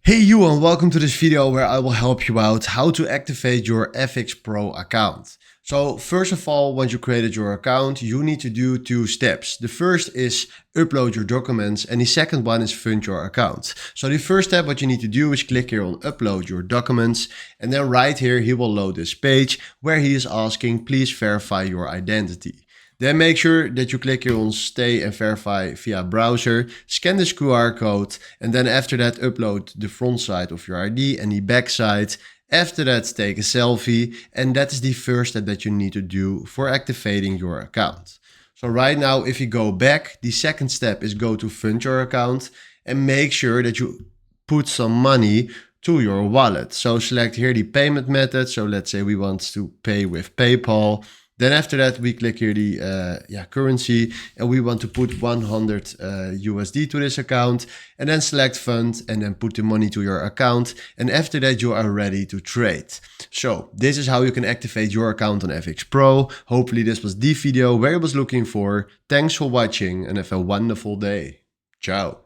Hey you, and welcome to this video where I will help you out how to activate your FxPro account. So first of all, once you created your account, you need to do two steps. The first is upload your documents and the second one is fund your account. So the first step, what you need to do is click here on upload your documents, and then right here he will load this page where he is asking please verify your identity. Then make sure that you click here on stay and verify via browser, scan this QR code, and then after that upload the front side of your ID and the back side. After that, take a selfie, and that is the first step that you need to do for activating your account. So right now, if you go back, the second step is go to fund your account and make sure that you put some money to your wallet. So select here the payment method. So let's say we want to pay with PayPal. Then after that, we click here the currency, and we want to put 100 USD to this account, and then select fund and then put the money to your account. And after that, you are ready to trade. So this is how you can activate your account on FxPro. Hopefully this was the video where I was looking for. Thanks for watching and have a wonderful day. Ciao.